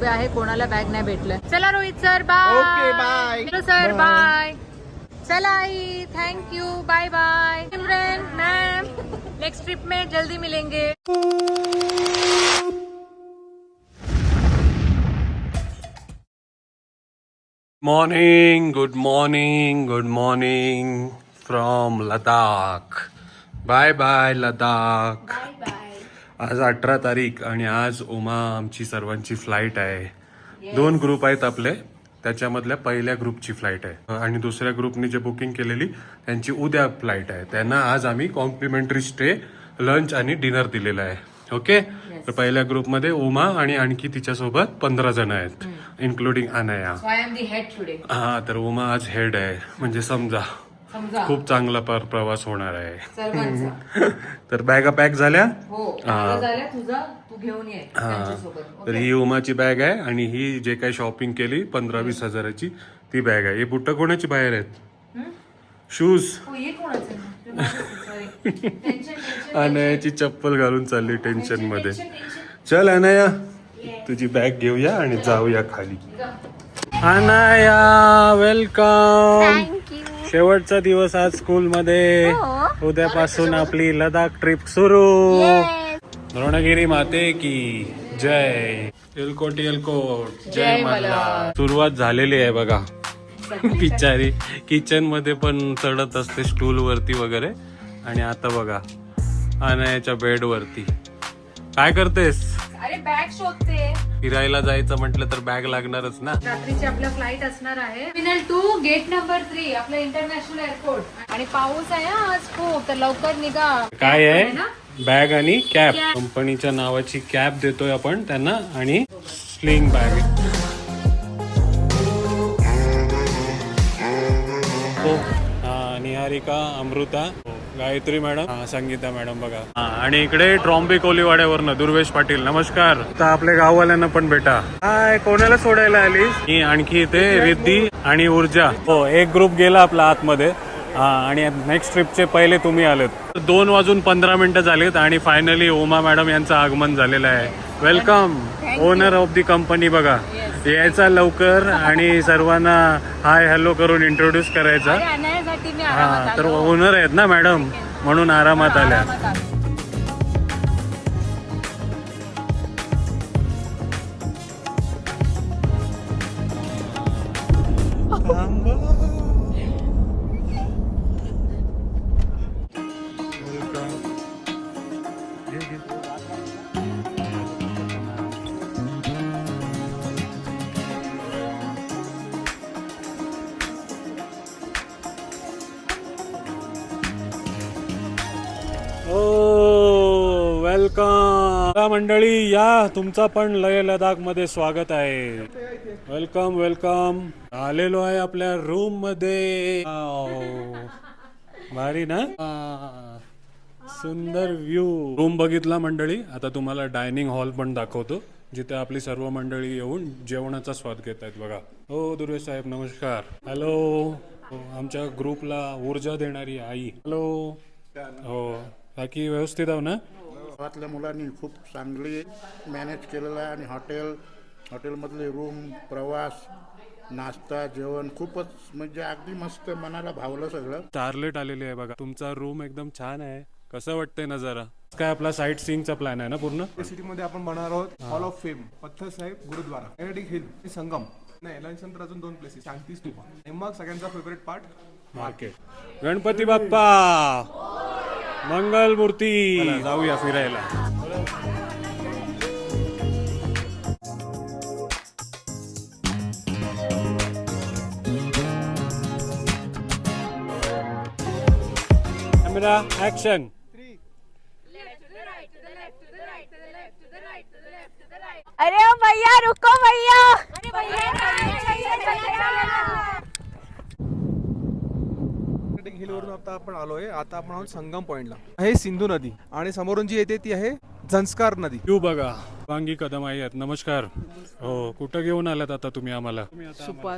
आहे, कोणाला बॅग नाही भेटलं. चला Rohit sir bye. Okay bye. Hello sir bye. चला आई thank you bye bye. Simran ma'am next trip में जल्दी मिलेंगे. Morning, good morning, good morning from Ladakh. Bye bye Ladakh. आज 18 तारीख आणि आज उमा आमची सर्वांची फ्लाईट आहे. 2 ग्रुप आहेत आपले, त्याच्यामधल्या पहिल्या ग्रुपची फ्लाईट आहे आणि दुसऱ्या ग्रुपने जे बुकिंग केलेली त्यांची उद्या फ्लाईट आहे. त्यांना आज आम्ही कॉम्प्लिमेंटरी स्टे, लंच आणि डिनर दिलेला आहे. ओके. तर पहिल्या ग्रुपमध्ये उमा आणि आणखी तिच्यासोबत 15 जण आहेत, इन्क्लुडिंग अनया. हा, तर उमा आज हेड आहे, म्हणजे समजा खूप चांगला प्रवास होणार आहे. तर बॅगा पॅक झाल्या. तर ही उमाची बॅग आहे आणि ही जे काही शॉपिंग केली 15-20 हजाराची ती बॅग आहे. हे बुट्ट कोणाची बाहेर आहेत? शूज. अनयाची चप्पल घालून चालली टेन्शन मध्ये. चल अनया, तुझी बॅग घेऊया आणि जाऊया खाली. अनया वेलकम. शेवटचा दिवस आज स्कूल मध्ये. उद्यापासून आपली लडाख ट्रिप सुरू. द्रोणगिरी माते की जय. एलकोट एलकोट जय मल्हार. सुरुवात झालेली आहे बघा. बिचारी किचन मध्ये पण चढत असते स्टूल वरती वगैरे. आणि आता बघा अनयाच्या बेड वरती. काय करतेस? अरे बॅग शोधते. फिरायला जायचं म्हटलं तर बॅग लागणारच ना. रात्रीची आपल्या फ्लाईट असणार आहे. टर्मिनल 2 गेट नंबर 3 आपलं इंटरनॅशनल एअरपोर्ट. आणि पाऊस आहे आज खूप, तर लवकर निघा. काय आहे? बॅग आणि कॅप. कंपनीच्या नावाची कॅप देतोय आपण त्यांना आणि sling bag. Niharika, Amruta, Gayatri madam, Sangeeta madam बघा. आणि इकडे ट्रॉम्बे कोलीवाड्यावरनं दुर्वेश पाटील. नमस्कार. आता आपल्या गाववाल्यांना पण भेटा. हाय, कोणाला सोडायला आली? आणखी इथे रिद्धी आणि ऊर्जा. हो, एक ग्रुप गेला आपला आतमध्ये आणि नेक्स्ट ट्रिपचे पहिले तुम्ही आलेत. 2:15 झालेत आणि फायनली उमा मॅडम यांचं आगमन झालेलं आहे. Welcome. Owner of the company बघा. यायचा लवकर आणि सर्वांना हाय हॅलो करून इंट्रोड्यूस करायचा. हा, तर ओनर आहेत ना मॅडम, म्हणून आरामात आल्या. वेलकम मंडळी, या तुमचा पण लय लडाख मध्ये स्वागत आहे. Welcome welcome. आलेलो आहे आपल्या रूम मध्ये. भारी ना, सुंदर व्ह्यू. रूम बघितला मंडळी. आता तुम्हाला डायनिंग हॉल पण दाखवतो, जिथे आपली सर्व मंडळी येऊन जेवणाचा स्वाद घेत आहेत बघा. हो दुर्वेश साहेब नमस्कार. हॅलो. आमच्या ग्रुपला ऊर्जा देणारी आई. हॅलो. हो, बाकी व्यवस्थित आहो ना? गावातल्या मुलांनी खूप चांगली मॅनेज केलेलं आहे. आणि हॉटेलमधले रूम, प्रवास, नाश्ता, जेवण खूपच म्हणजे अगदी मस्त, मनाला भावलं सगळं. स्टारलेट आलेली आहे बघा. तुमचा रूम एकदम छान आहे. कसं वाटतंय नजारा? काय आपला साईट सीइंगचा प्लॅन आहे ना पूर्ण? सिटी मध्ये आपण बनवणार आहोत हॉल ऑफ फेम, पत्थर साहेब गुरुद्वारा, एनेटिक हिल, संगम. नाही, लंच नंतर अजून 2 प्लेसेस, शांती स्तूप आणि मग सगळ्यांचा favourite part market. Ganpati Bappa मंगल मूर्ती. जाऊया फिरायला. Camera action. अरे ओ भैया रुको भैया. हिल वरून आता आपण आलोय. आता आपण आहोत संगम पॉइंटला. आहे सिंधू नदी आणि समोरून जी येते ती आहे झंस्कार नदी. तू बघा वांगी कदम आहेत. नमस्कार. हो, कुठं घेऊन आलात आता तुम्ही आम्हाला? सुपा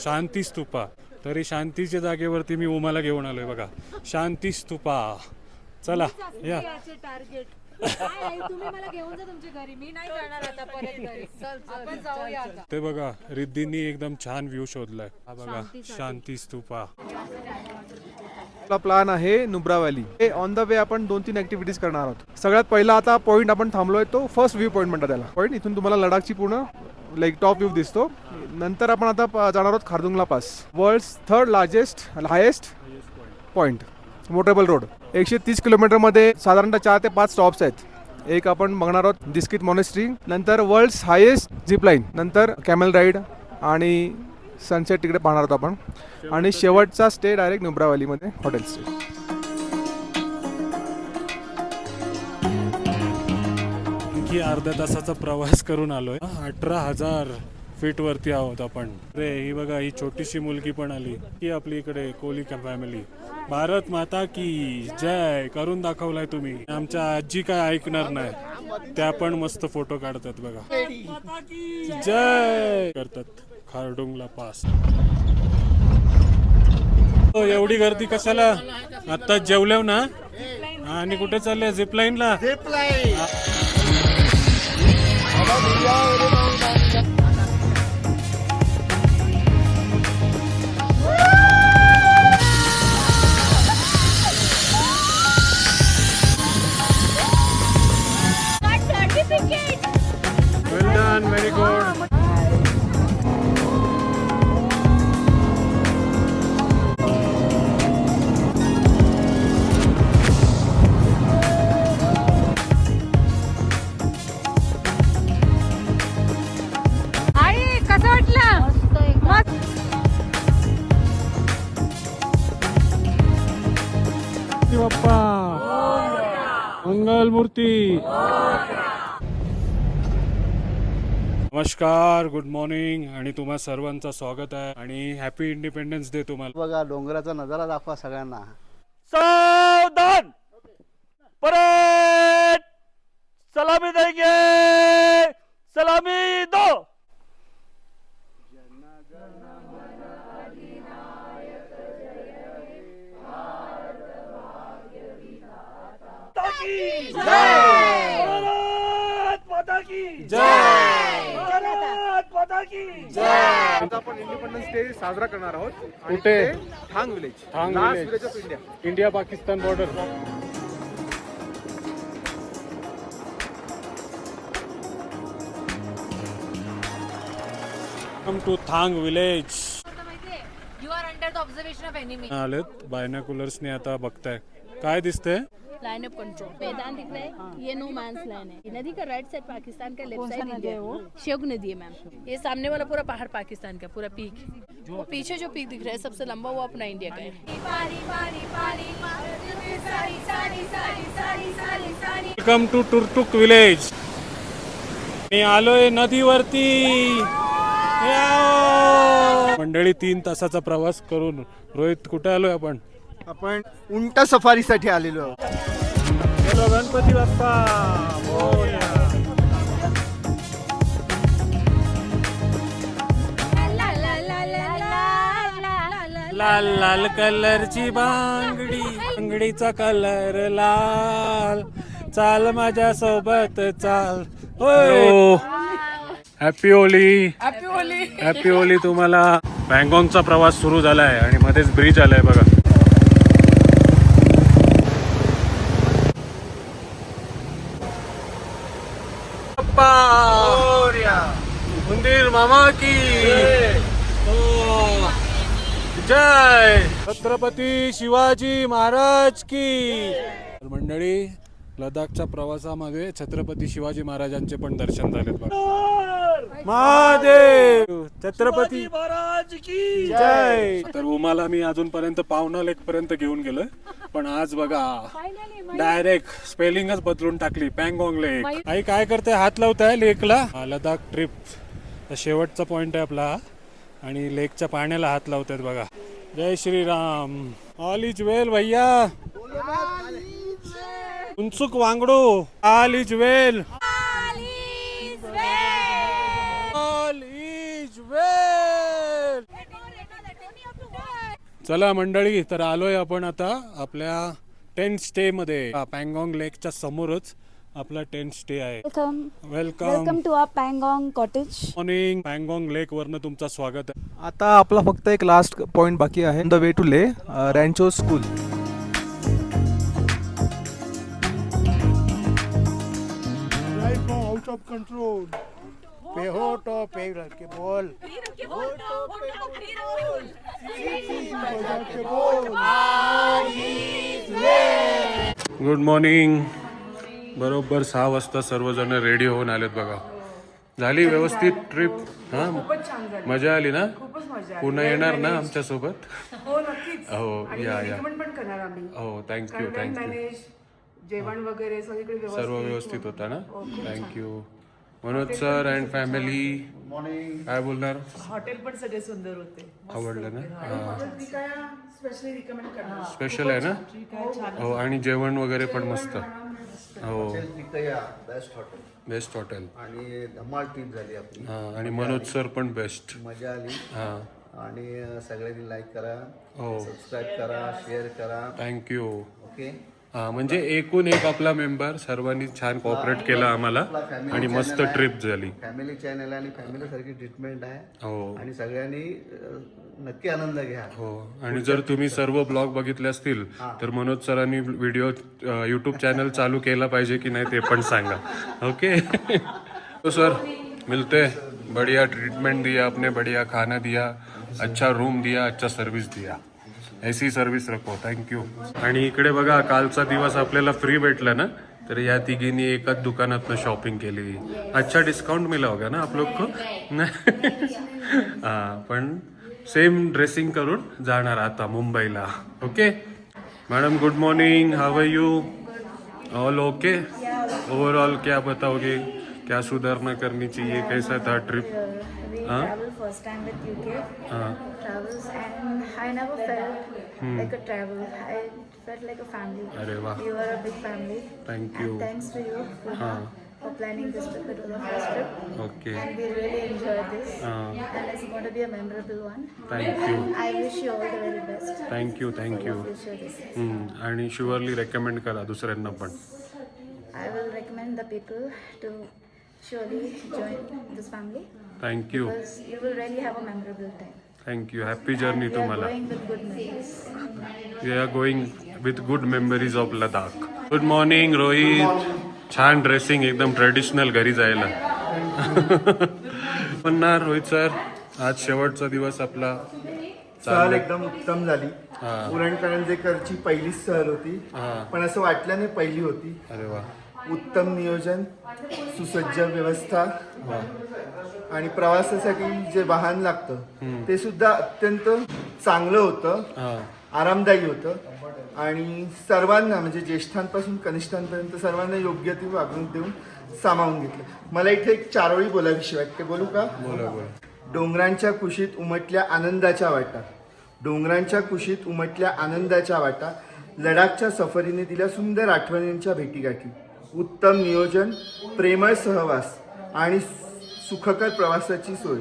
शांती स्तूपा. तरी शांतीच्या जागेवरती मी उमाला घेऊन आलोय बघा. शांती स्तूपा. चला या. तुम्ही मला घेऊन जा तुमच्या घरी, मी नाही जाणार आता परत घरी. आपण जाऊया आता. ते बघा रिद्धीनी एकदम छान व्ह्यू शोधलाय. हा बघा शांती स्तूपा. आपला प्लॅन आहे नुब्रा व्हॅली. हे ऑन द वे आपण 2-3 ऍक्टिव्हिटीज करणार आहोत. सगळ्यात पहिला आता पॉईंट आपण थांबलोय तो फर्स्ट व्ह्यू पॉईंट म्हणतात त्याला. पॉईंट इथून तुम्हाला लडाखची पूर्ण लाईक टॉप व्ह्यू दिसतो. नंतर आपण आता जाणार आहोत Khardungla pass, world's 3rd largest highest point, motorable road. 130 किलोमीटरमध्ये साधारणतः 4 ते 5 स्टॉप्स आहेत. एक आपण बघणार आहोत डिस्किट मॉनेस्ट्री, नंतर वर्ल्ड्स हायेस्ट झिपलाईन, नंतर कॅमेल राईड आणि सनसेट तिकडे पाहणार आहोत आपण. आणि शेवटचा स्टे डायरेक्ट नुब्रा व्हॅलीमध्ये हॉटेल स्टे. आणखी अर्ध्या तासाचा प्रवास करून आलोय. 18,000 फीट वरती आहोत आपण. रे ही बघा ही छोटीशी मुलगी पण आली. ही आपली इकडे कोहली फॅमिली. भारत माता की जय करून दाखवलाय तुम्ही. आमच्या आजी काय ऐकणार नाही, त्या पण मस्त फोटो काढतात बघा. जय करतात खारडुंगला पास. एवढी गर्दी कशाला? आता जेवलेव ना आणि कुठे चालले? झिपलाईनला. Well done, very good. आई कसं वाटलं? मस्त. बाप्पा मंगल मूर्ती. नमस्कार, गुड मॉर्निंग आणि तुम्हा सर्वांचं स्वागत आहे आणि हॅपी इंडिपेंडन्स डे तुम्हाला. बघा डोंगराचा नजारा दाखवा सगळ्यांना. सावधान, परेड, सलामी देंगे, सलामी दो. भारत माता की जय. भारत माता की जय. आता आपण इंडिपेंडन्स डे साजरा करणार आहोत. आणि कुठे? ते Thang village, Thang last village. Village of India. India Pakistan border. Come to Thang village. You are under the observation of enemy. आलेत बायनॅक्युलर्सने. आता बघताय काय दिसतंय? लाइन ऑफ कंट्रोल मैदान दिख रहा है, ये नो मैंस लैंड है. नदी का राइट साइड पाकिस्तान का, लेफ्ट साइड इंडिया है. वो शेख नदी है मैम. ये सामने वाला पूरा पहाड़ पाकिस्तान का, पूरा पीक. वो पीछे जो पीक दिख रहा है सबसे लंबा, वो अपना इंडिया का है. Welcome to Turtuk village. मी आलोय नदीवरती. याओ! मंडळी 3 तासाचा प्रवास करून रोहित कुठे आलोय आपण? आपण उंट सफारीसाठी आलेलो आहोत. चलो गणपती बाप्पा मोरया. लाल लाल कलरची बांगडी, बांगडीचा कलर लाल. चाल माझ्या सोबत चाल. Happy Holy. हॅपी होली तुम्हाला. बँगॉकचा प्रवास सुरू झालाय आणि मध्येच ब्रिज आलाय बघा. मंदिर मामा की जय. छत्रपती शिवाजी महाराज की. मंडळी लडाखच्या प्रवासामध्ये छत्रपती शिवाजी महाराजांचे पण दर्शन झालेत बघा. महादेव छत्रपती महाराज की जय. तर उमाला मी अजूनपर्यंत पावना लेक पर्यंत घेऊन गेलोय, पण आज बघा डायरेक्ट स्पेलिंगच बदलून टाकली. पँगॉंग लेक. आई काय करते? हात लावताय लेकला. लडाख ट्रिप शेवटचा पॉइंट आहे आपला आणि लेकच्या पाण्याला हात लावतात बघा. जय श्रीराम. ऑल इज वेल भैया. Phunsukh Wangdu. All is well. All is well. चला मंडळी, तर आलोय आपण आता आपल्या टेंट स्टे मध्ये पँगॉंग लेकच्या समोरच. आपला टेंट स्टे आहे. Welcome welcome to our Pangong cottage. Morning. Pangong lake वरनं तुमचं स्वागत आहे. आता आपला फक्त एक लास्ट पॉइंट बाकी आहे, the way to Leh Rancho school. Life out of control पे हो तो पे के बोल गुड मॉर्निंग. बरोबर 6 वाजता सर्वजण रेडी होऊन आलेत बघा. झाली व्यवस्थित ट्रिप? हा, मजा आली ना? पुन्हा येणार ना आमच्या सोबत? हो नक्कीच. हो, या रिकमेंड पण करणार आम्ही. हो, थँक्यू. मॅनेज जेवण वगैरे सगळीकडे सर्व व्यवस्थित होता ना? Thank you. Manoj sir and family काय बोलणार? हॉटेल पण सगळे सुंदर होते. आवडलं ना? स्पेशली रिकमेंड करणार. स्पेशल आहे ना? हो, आणि जेवण वगैरे पण मस्त. हो, बेस्ट हॉटेल. आणि धमाल ट्रिप झाली आपली. हा, आणि मनोज सर पण बेस्ट. मजा आली. हा, आणि सगळ्यांनी लाईक करा, हो, सबस्क्राईब करा, शेअर करा. थँक्यू. ओके. हा, म्हणजे एकूण एक आपला मेंबर सर्वांनी छान कोऑपरेट केला आम्हाला आणि मस्त ट्रिप झाली. फॅमिली चॅनल आणि फॅमिली सारखी ट्रीटमेंट आहे. हो, आणि सगळ्यांनी नक्की आनंद घ्या. हो. आणि जर तुम्ही सर्व ब्लॉग बघितले असतील तर मनोज सरांनी व्हिडिओ यूट्यूब चॅनल चालू केला पाहिजे की नाही ते पण सांगा. ओके. तो सर मिलते. बढ़िया ट्रीटमेंट दिया आपने, बढ़िया खाना दिया, अच्छा रूम दिया, अच्छा सर्विस दिया. ऐसी सर्विस रखो. थँक्यू. आणि इकडे बघा, कालचा दिवस आपल्याला फ्री भेटला ना, तर या तिघींनी एकाच दुकानातनं शॉपिंग केली. अच्छा डिस्काउंट मिला होगा ना आप लोग को? हां, पण सेम ड्रेसिंग करून जाणार आता मुंबईला. Okay madam, good morning. How are you? All okay? Overall क्या बताओगे, क्या सुधारना करनी चाहिए? कैसा था trip? First time with UK travels, and I never felt like a travel. I felt like a family. अरे वाह. You are a big family. Thank you. And thanks to you for planning this trip. It was our first trip. Okay. And we really enjoyed this. And it's going to be a memorable one. Thank you. I wish you all the very best. Thank you. For your future this. आणि surely recommend करा दुसऱ्यांना पण. I will recommend the people to surely join this family. Thank you. Because you will really have a memorable time. Thank you. Happy journey We are तुम्हाला. going with good memories. We are going with good memories of Ladakh. Good morning Rohit. छान dressing, एकदम traditional घरी जायला. पण ना Rohit sir, आज शेवटचा दिवस आपला सहल एकदम उत्तम झाली. पुरण करंजेकरची पहिलीच सहल होती, पण असं वाटलं नाही पहिली होती. अरे वा. उत्तम नियोजन, सुसज्ज व्यवस्था आणि प्रवासासाठी जे वाहन लागतं ते सुद्धा अत्यंत चांगलं होतं, आरामदायी होतं आणि सर्वांना म्हणजे ज्येष्ठांपासून कनिष्ठांपर्यंत सर्वांना योग्य ती वागणूक देऊन सामावून घेतलं. मला इथे एक चारोळी बोलावीशी वाटते. बोलू का? बोला. डोंगरांच्या कुशीत उमटल्या आनंदाच्या वाटा, डोंगरांच्या कुशीत उमटल्या आनंदाच्या वाटा, लडाखच्या सफरीने दिल्या सुंदर आठवणींच्या भेटीगाठी, उत्तम नियोजन, प्रेमळ सहवास आणि सुखकर प्रवासाची सोय.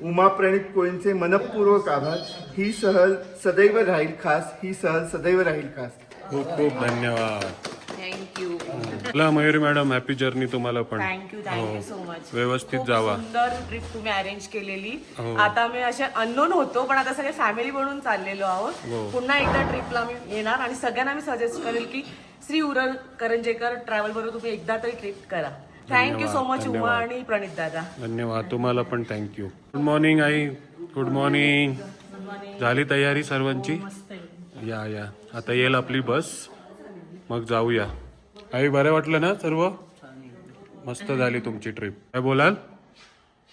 उमाप्रणित कोळींचे मनपूर्वक आभार. ही सहल सदैव राहील खास, ही सहल सदैव राहील खास. खूप खूप धन्यवाद. थँक्यू. चला मयुरी मॅडम, हॅपी जर्नी तुम्हाला पण. Thank you so much. व्यवस्थित खूप जावा. सुंदर ट्रिप तुम्ही अरेंज केलेली. आता मी असे अननोन होतो, पण आता सगळे फॅमिली बनून चाललेलो आहोत. पुन्हा एकदा ट्रिपला मी येणार आणि सगळ्यांना मी सजेस्ट करेल की श्री उरण करंजेकर ट्रॅव्हल बरोबर तुम्ही एकदा तरी ट्रिप करा. थँक्यू सो मच उमा आणि प्रणित दादा. धन्यवाद. तुम्हाला पण thank you. Good morning I. Good morning. झाली तयारी सर्वांची? या या, आता येईल आपली बस, मग जाऊया. आई, बरं वाटलं ना सर्व? मस्त झाली तुमची ट्रिप. काय बोलाल?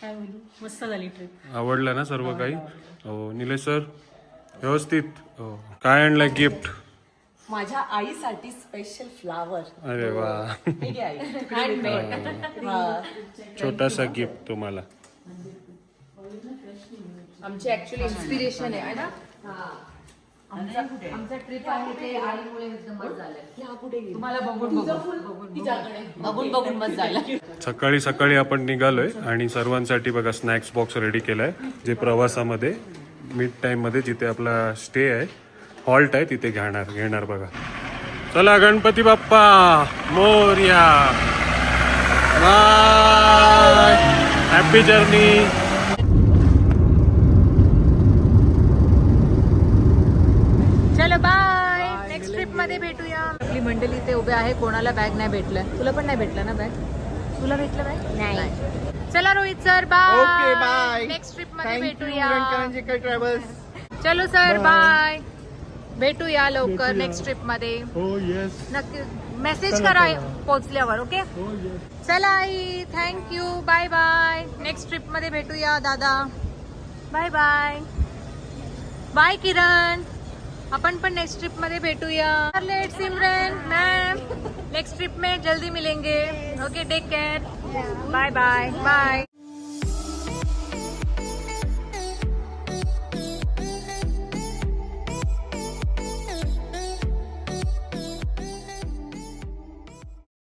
काय बोलू, मस्त झाली ट्रिप. आवडलं ना सर्व काही? हो. निलेश सर व्यवस्थित? हो. काय आणलं गिफ्ट? माझ्या आईसाठी स्पेशल फ्लावर. अरे वा. छोटासा गिफ्ट तुम्हाला. आमची ऍक्च्युअली इन्स्पिरेशन आहे ना. आमचा ट्रिप आहे ते आईमुळे एकदम मस्त झालंय. तुम्हाला बघून मस्त झालं. सकाळी सकाळी आपण निघालोय आणि सर्वांसाठी बघा स्नॅक्स बॉक्स रेडी केलाय, जे प्रवासामध्ये मिड टाइम मध्ये जिथे आपला स्टे आहे, हॉल्ट आहे, तिथे घेणार बघा. चला, Ganpati Bappa Morya. Bye, happy journey. चलो बाय, नेक्स्ट ट्रिप मध्ये भेटूया. आपली मंडळी ते उभे आहे, कोणाला बॅग नाही भेटलं. तुला पण नाही भेटलं ना बॅग? तुला भेटलं बॅग? नाही. चला Rohit sir, bye. Okay bye. Next trip मध्ये थँक्यू भेटूया. करंजेकर ट्रॅव्हल्स. चलो सर, बाय. भेटूया लवकर नेक्स्ट ट्रिप मध्ये. हो येस. नक्की मेसेज करा पोहोचल्यावर. ओके, चला आई, thank you, bye bye. Next trip मध्ये भेटूया दादा. Bye bye. बाय किरण, अपन पण नेक्स्ट ट्रिप मध्ये भेटूया. लेट सिमरन मैम, नेक्स्ट ट्रिप में जल्दी मिलेंगे. Okay, take care. Bye bye bye.